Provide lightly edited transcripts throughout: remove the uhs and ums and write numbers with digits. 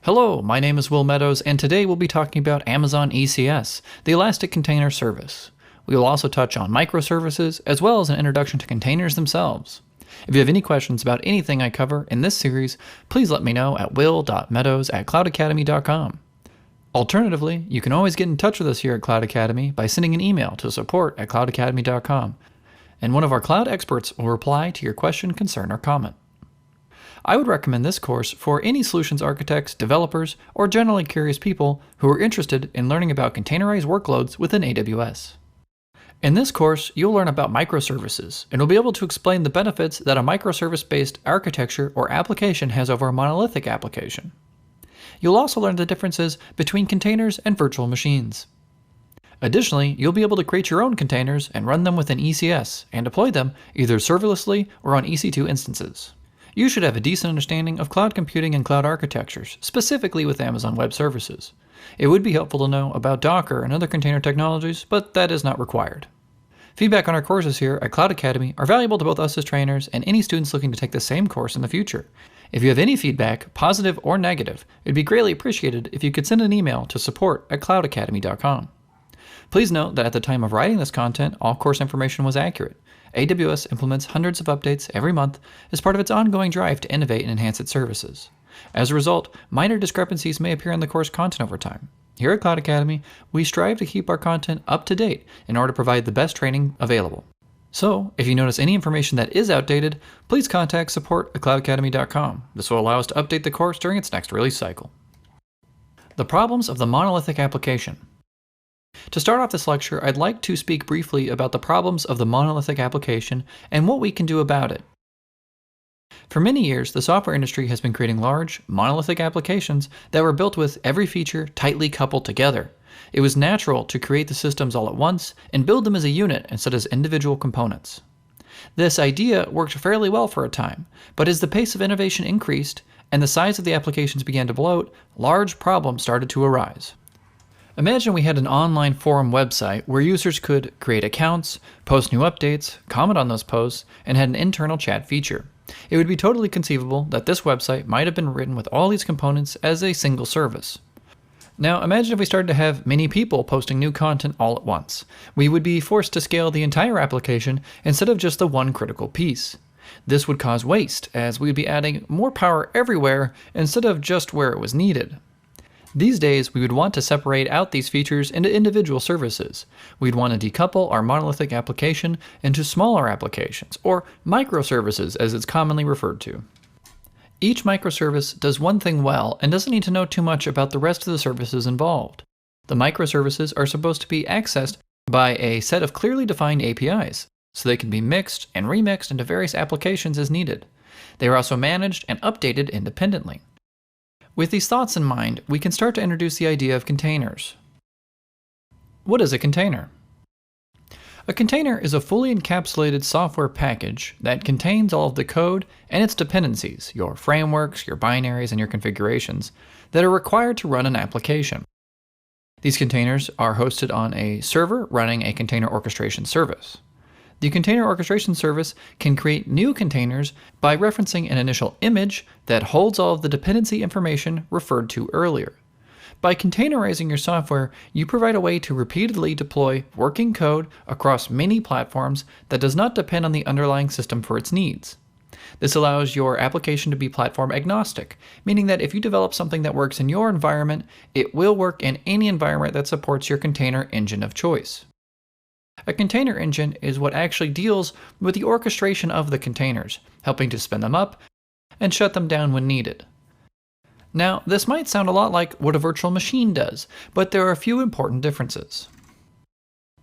Hello, my name is Will Meadows, and today we'll be talking about Amazon ECS, the Elastic Container Service. We will also touch on microservices, as well as an introduction to containers themselves. If you have any questions about anything I cover in this series, please let me know at will.meadows@cloudacademy.com. Alternatively, you can always get in touch with us here at Cloud Academy by sending an email to support@cloudacademy.com, and one of our cloud experts will reply to your question, concern, or comment. I would recommend this course for any solutions architects, developers, or generally curious people who are interested in learning about containerized workloads within AWS. In this course, you'll learn about microservices, and will be able to explain the benefits that a microservice-based architecture or application has over a monolithic application. You'll also learn the differences between containers and virtual machines. Additionally, you'll be able to create your own containers and run them within ECS, and deploy them either serverlessly or on EC2 instances. You should have a decent understanding of cloud computing and cloud architectures, specifically with Amazon Web Services. It would be helpful to know about Docker and other container technologies, but that is not required. Feedback on our courses here at Cloud Academy are valuable to both us as trainers and any students looking to take the same course in the future. If you have any feedback, positive or negative, it would be greatly appreciated if you could send an email to support@cloudacademy.com. Please note that at the time of writing this content, all course information was accurate. AWS implements hundreds of updates every month as part of its ongoing drive to innovate and enhance its services. As a result, minor discrepancies may appear in the course content over time. Here at Cloud Academy, we strive to keep our content up to date in order to provide the best training available. So, if you notice any information that is outdated, please contact support@cloudacademy.com. This will allow us to update the course during its next release cycle. The problems of the monolithic application. To start off this lecture, I'd like to speak briefly about the problems of the monolithic application and what we can do about it. For many years, the software industry has been creating large, monolithic applications that were built with every feature tightly coupled together. It was natural to create the systems all at once and build them as a unit instead of as individual components. This idea worked fairly well for a time, but as the pace of innovation increased and the size of the applications began to bloat, large problems started to arise. Imagine we had an online forum website where users could create accounts, post new updates, comment on those posts, and had an internal chat feature. It would be totally conceivable that this website might have been written with all these components as a single service. Now imagine if we started to have many people posting new content all at once. We would be forced to scale the entire application instead of just the one critical piece. This would cause waste, as we would be adding more power everywhere instead of just where it was needed. These days, we would want to separate out these features into individual services. We'd want to decouple our monolithic application into smaller applications, or microservices as it's commonly referred to. Each microservice does one thing well and doesn't need to know too much about the rest of the services involved. The microservices are supposed to be accessed by a set of clearly defined APIs, so they can be mixed and remixed into various applications as needed. They are also managed and updated independently. With these thoughts in mind, we can start to introduce the idea of containers. What is a container? A container is a fully encapsulated software package that contains all of the code and its dependencies, your frameworks, your binaries, and your configurations, that are required to run an application. These containers are hosted on a server running a container orchestration service. The container orchestration service can create new containers by referencing an initial image that holds all of the dependency information referred to earlier. By containerizing your software, you provide a way to repeatedly deploy working code across many platforms that does not depend on the underlying system for its needs. This allows your application to be platform agnostic, meaning that if you develop something that works in your environment, it will work in any environment that supports your container engine of choice. A container engine is what actually deals with the orchestration of the containers, helping to spin them up and shut them down when needed. Now, this might sound a lot like what a virtual machine does, but there are a few important differences.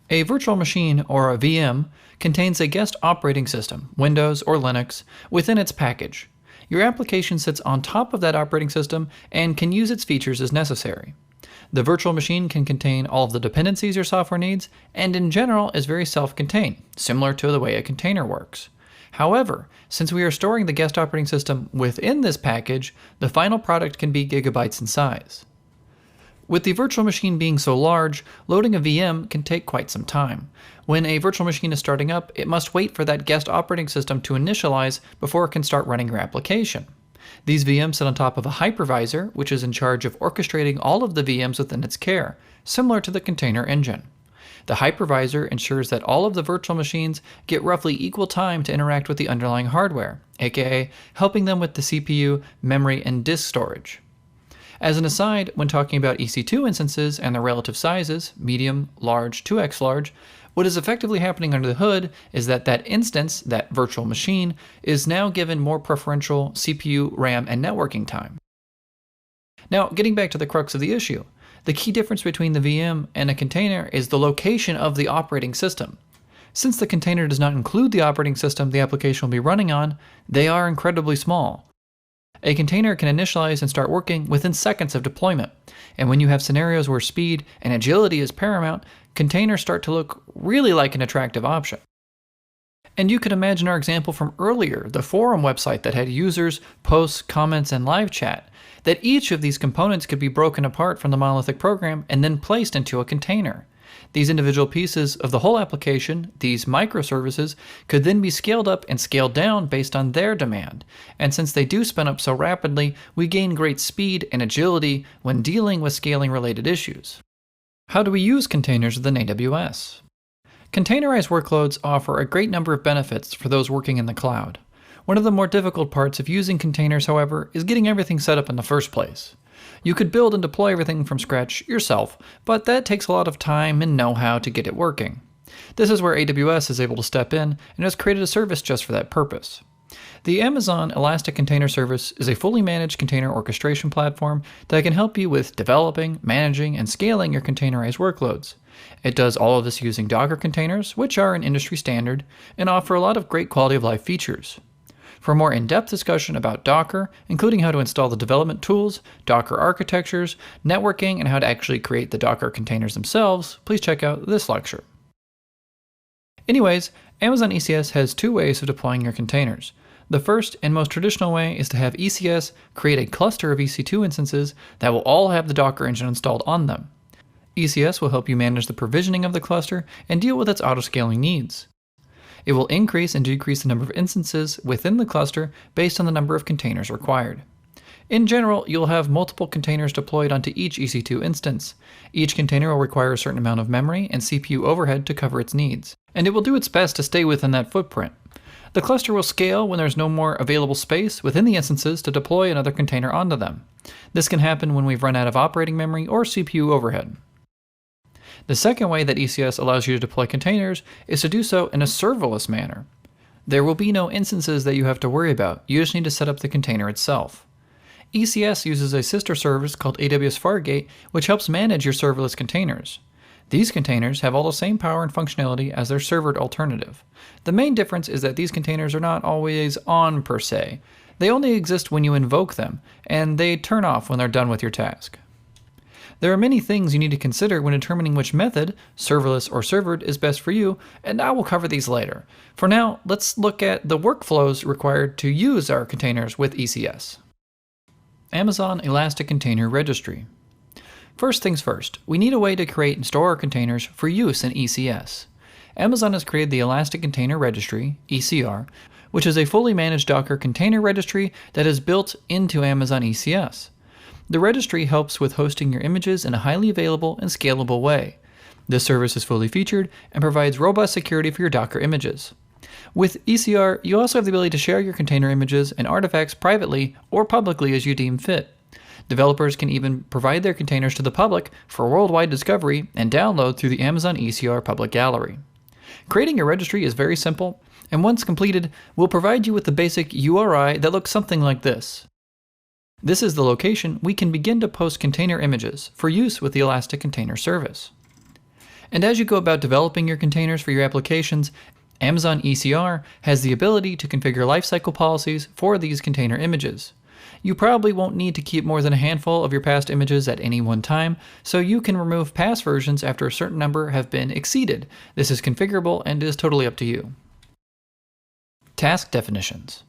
A virtual machine, or a VM, contains a guest operating system, Windows or Linux, within its package. Your application sits on top of that operating system and can use its features as necessary. The virtual machine can contain all of the dependencies your software needs, and in general is very self-contained, similar to the way a container works. However, since we are storing the guest operating system within this package, the final product can be gigabytes in size. With the virtual machine being so large, loading a VM can take quite some time. When a virtual machine is starting up, it must wait for that guest operating system to initialize before it can start running your application. These VMs sit on top of a hypervisor, which is in charge of orchestrating all of the VMs within its care, similar to the container engine. The hypervisor ensures that all of the virtual machines get roughly equal time to interact with the underlying hardware, aka helping them with the CPU, memory, and disk storage. As an aside, when talking about EC2 instances and their relative sizes, medium, large, 2x large, what is effectively happening under the hood is that that instance, that virtual machine, is now given more preferential CPU, RAM, and networking time. Now, getting back to the crux of the issue, the key difference between the VM and a container is the location of the operating system. Since the container does not include the operating system the application will be running on, they are incredibly small. A container can initialize and start working within seconds of deployment, and when you have scenarios where speed and agility is paramount, containers start to look really like an attractive option. And you could imagine our example from earlier, the forum website that had users, posts, comments, and live chat, that each of these components could be broken apart from the monolithic program and then placed into a container. These individual pieces of the whole application, these microservices, could then be scaled up and scaled down based on their demand. And since they do spin up so rapidly, we gain great speed and agility when dealing with scaling related issues. How do we use containers within AWS? Containerized workloads offer a great number of benefits for those working in the cloud. One of the more difficult parts of using containers, however, is getting everything set up in the first place. You could build and deploy everything from scratch yourself, but that takes a lot of time and know-how to get it working. This is where AWS is able to step in and has created a service just for that purpose. The Amazon Elastic Container Service is a fully managed container orchestration platform that can help you with developing, managing, and scaling your containerized workloads. It does all of this using Docker containers, which are an industry standard, and offer a lot of great quality of life features. For a more in-depth discussion about Docker, including how to install the development tools, Docker architectures, networking, and how to actually create the Docker containers themselves, please check out this lecture. Anyways, Amazon ECS has two ways of deploying your containers. The first and most traditional way is to have ECS create a cluster of EC2 instances that will all have the Docker engine installed on them. ECS will help you manage the provisioning of the cluster and deal with its auto-scaling needs. It will increase and decrease the number of instances within the cluster based on the number of containers required. In general, you'll have multiple containers deployed onto each EC2 instance. Each container will require a certain amount of memory and CPU overhead to cover its needs, and it will do its best to stay within that footprint. The cluster will scale when there's no more available space within the instances to deploy another container onto them. This can happen when we've run out of operating memory or CPU overhead. The second way that ECS allows you to deploy containers is to do so in a serverless manner. There will be no instances that you have to worry about, you just need to set up the container itself. ECS uses a sister service called AWS Fargate, which helps manage your serverless containers. These containers have all the same power and functionality as their servered alternative. The main difference is that these containers are not always on per se. They only exist when you invoke them, and they turn off when they're done with your task. There are many things you need to consider when determining which method, serverless or servered, is best for you, and I will cover these later. For now, let's look at the workflows required to use our containers with ECS. Amazon Elastic Container Registry. First things first, we need a way to create and store our containers for use in ECS. Amazon has created the Elastic Container Registry, ECR, which is a fully managed Docker container registry that is built into Amazon ECS. The registry helps with hosting your images in a highly available and scalable way. This service is fully featured and provides robust security for your Docker images. With ECR, you also have the ability to share your container images and artifacts privately or publicly as you deem fit. Developers can even provide their containers to the public for worldwide discovery and download through the Amazon ECR public gallery. Creating a registry is very simple, and once completed, will provide you with the basic URI that looks something like this. This is the location we can begin to post container images for use with the Elastic Container Service. And as you go about developing your containers for your applications, Amazon ECR has the ability to configure lifecycle policies for these container images. You probably won't need to keep more than a handful of your past images at any one time, so you can remove past versions after a certain number have been exceeded. This is configurable and is totally up to you. Task definitions.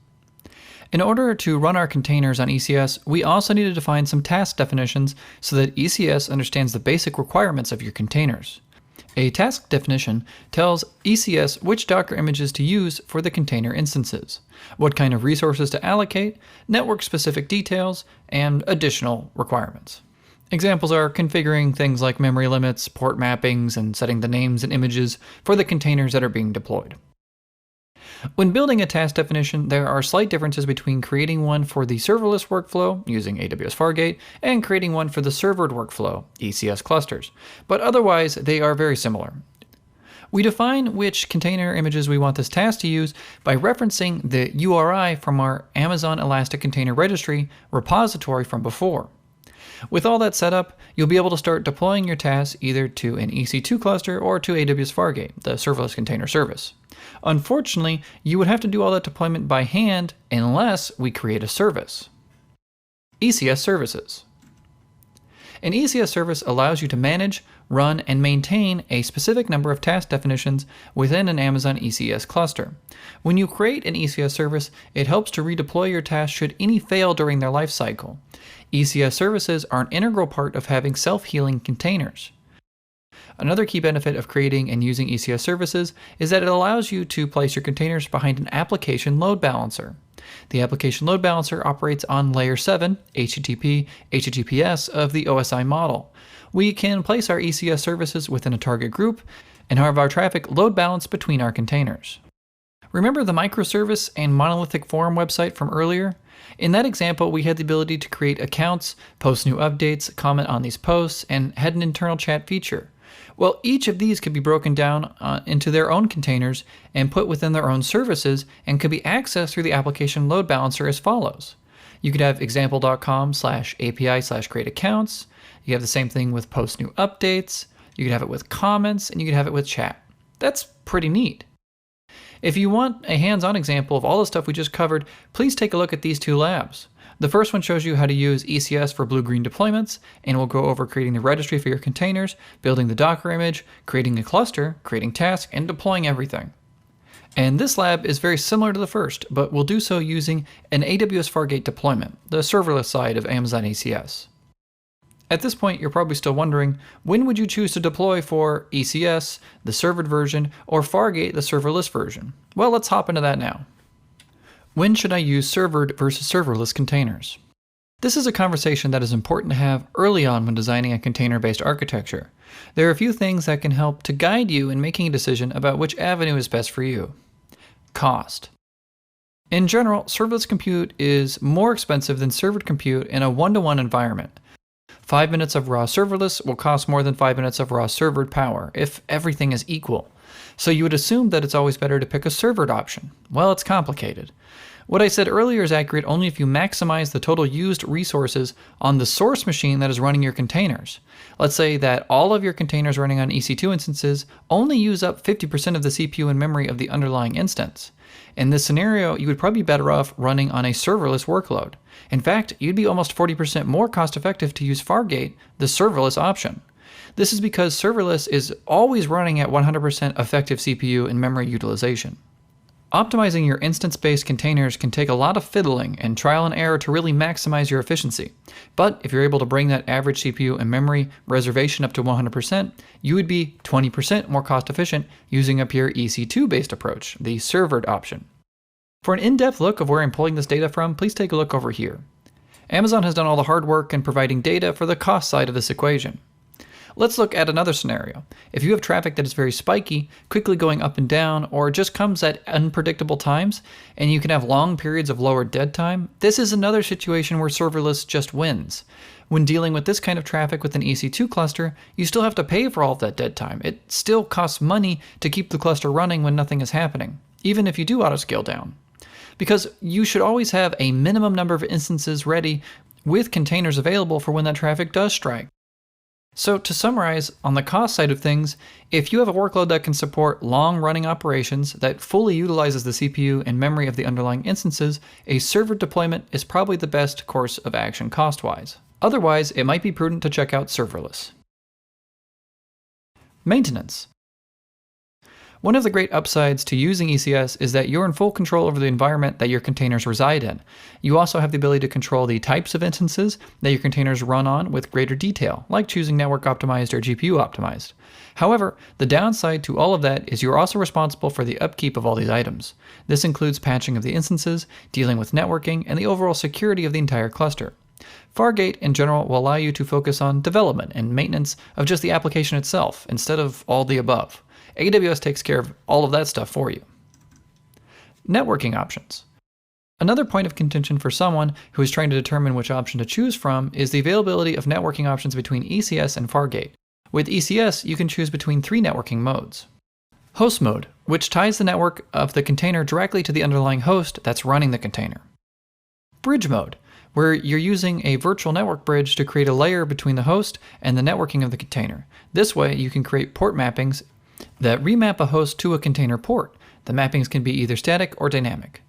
In order to run our containers on ECS, we also need to define some task definitions so that ECS understands the basic requirements of your containers. A task definition tells ECS which Docker images to use for the container instances, what kind of resources to allocate, network-specific details, and additional requirements. Examples are configuring things like memory limits, port mappings, and setting the names and images for the containers that are being deployed. When building a task definition, there are slight differences between creating one for the serverless workflow, using AWS Fargate, and creating one for the servered workflow, ECS clusters, but otherwise they are very similar. We define which container images we want this task to use by referencing the URI from our Amazon Elastic Container Registry repository from before. With all that set up, you'll be able to start deploying your tasks either to an EC2 cluster or to AWS Fargate, the serverless container service. Unfortunately, you would have to do all that deployment by hand unless we create a service. ECS services. An ECS service allows you to manage, run, and maintain a specific number of task definitions within an Amazon ECS cluster. When you create an ECS service, it helps to redeploy your tasks should any fail during their life cycle. ECS services are an integral part of having self-healing containers. Another key benefit of creating and using ECS services is that it allows you to place your containers behind an application load balancer. The application load balancer operates on layer 7, HTTP, HTTPS of the OSI model. We can place our ECS services within a target group and have our traffic load balanced between our containers. Remember the microservice and monolithic forum website from earlier? In that example, we had the ability to create accounts, post new updates, comment on these posts, and had an internal chat feature. Well, each of these could be broken down into their own containers and put within their own services and could be accessed through the application load balancer as follows. You could have example.com/API/create accounts. You have the same thing with post new updates. You could have it with comments, and you could have it with chat. That's pretty neat. If you want a hands-on example of all the stuff we just covered, please take a look at these two labs. The first one shows you how to use ECS for blue-green deployments, and we'll go over creating the registry for your containers, building the Docker image, creating a cluster, creating tasks, and deploying everything. And this lab is very similar to the first, but we'll do so using an AWS Fargate deployment, the serverless side of Amazon ECS. At this point, you're probably still wondering, when would you choose to deploy for ECS, the servered version, or Fargate, the serverless version? Well, let's hop into that now. When should I use servered versus serverless containers? This is a conversation that is important to have early on when designing a container-based architecture. There are a few things that can help to guide you in making a decision about which avenue is best for you. Cost. In general, serverless compute is more expensive than servered compute in a one-to-one environment. 5 minutes of raw serverless will cost more than 5 minutes of raw servered power, if everything is equal. So you would assume that it's always better to pick a servered option. Well, it's complicated. What I said earlier is accurate only if you maximize the total used resources on the source machine that is running your containers. Let's say that all of your containers running on EC2 instances only use up 50% of the CPU and memory of the underlying instance. In this scenario, you would probably be better off running on a serverless workload. In fact, you'd be almost 40% more cost-effective to use Fargate, the serverless option. This is because serverless is always running at 100% effective CPU and memory utilization. Optimizing your instance-based containers can take a lot of fiddling and trial and error to really maximize your efficiency. But if you're able to bring that average CPU and memory reservation up to 100%, you would be 20% more cost-efficient using a pure EC2-based approach, the servered option. For an in-depth look of where I'm pulling this data from, please take a look over here. Amazon has done all the hard work in providing data for the cost side of this equation. Let's look at another scenario. If you have traffic that is very spiky, quickly going up and down, or just comes at unpredictable times, and you can have long periods of lower dead time, this is another situation where serverless just wins. When dealing with this kind of traffic with an EC2 cluster, you still have to pay for all of that dead time. It still costs money to keep the cluster running when nothing is happening, even if you do autoscale down. Because you should always have a minimum number of instances ready with containers available for when that traffic does strike. So to summarize, on the cost side of things, if you have a workload that can support long-running operations that fully utilizes the CPU and memory of the underlying instances, a server deployment is probably the best course of action cost-wise. Otherwise, it might be prudent to check out serverless. Maintenance. One of the great upsides to using ECS is that you're in full control over the environment that your containers reside in. You also have the ability to control the types of instances that your containers run on with greater detail, like choosing network optimized or GPU optimized. However, the downside to all of that is you're also responsible for the upkeep of all these items. This includes patching of the instances, dealing with networking, and the overall security of the entire cluster. Fargate, in general, will allow you to focus on development and maintenance of just the application itself, instead of all the above. AWS takes care of all of that stuff for you. Networking options. Another point of contention for someone who is trying to determine which option to choose from is the availability of networking options between ECS and Fargate. With ECS, you can choose between 3 networking modes. Host mode, which ties the network of the container directly to the underlying host that's running the container. Bridge mode, where you're using a virtual network bridge to create a layer between the host and the networking of the container. This way, you can create port mappings that remap a host to a container port. The mappings can be either static or dynamic.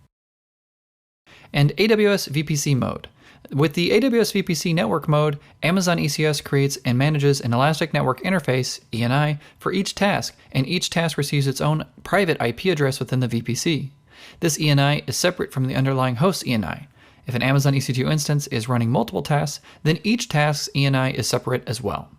And AWS VPC mode. With the AWS VPC network mode, Amazon ECS creates and manages an Elastic Network Interface, ENI, for each task, and each task receives its own private IP address within the VPC. This ENI is separate from the underlying host ENI. If an Amazon EC2 instance is running multiple tasks, then each task's ENI is separate as well.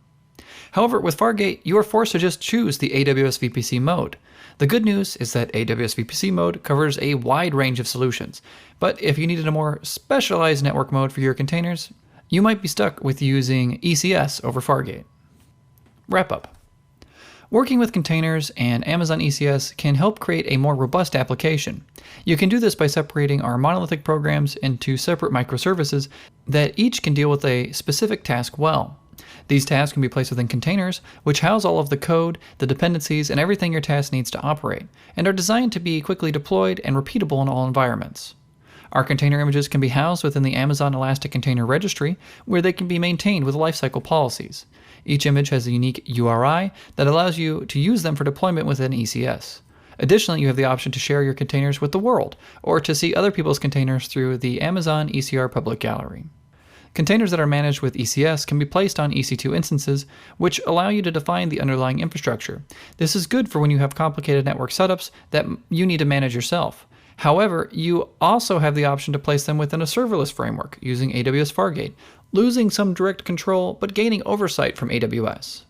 However, with Fargate, you are forced to just choose the AWS VPC mode. The good news is that AWS VPC mode covers a wide range of solutions, but if you needed a more specialized network mode for your containers, you might be stuck with using ECS over Fargate. Wrap up. Working with containers and Amazon ECS can help create a more robust application. You can do this by separating our monolithic programs into separate microservices that each can deal with a specific task well. These tasks can be placed within containers, which house all of the code, the dependencies, and everything your task needs to operate, and are designed to be quickly deployed and repeatable in all environments. Our container images can be housed within the Amazon Elastic Container Registry, where they can be maintained with lifecycle policies. Each image has a unique URI that allows you to use them for deployment within ECS. Additionally, you have the option to share your containers with the world, or to see other people's containers through the Amazon ECR Public Gallery. Containers that are managed with ECS can be placed on EC2 instances, which allow you to define the underlying infrastructure. This is good for when you have complicated network setups that you need to manage yourself. However, you also have the option to place them within a serverless framework using AWS Fargate, losing some direct control but gaining oversight from AWS.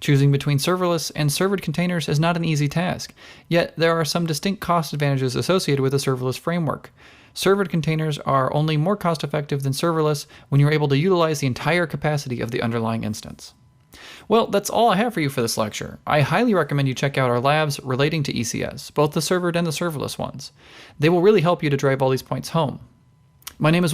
Choosing between serverless and servered containers is not an easy task, yet there are some distinct cost advantages associated with a serverless framework. Servered containers are only more cost-effective than serverless when you're able to utilize the entire capacity of the underlying instance. Well, that's all I have for you for this lecture. I highly recommend you check out our labs relating to ECS, both the servered and the serverless ones. They will really help you to drive all these points home. My name is Will.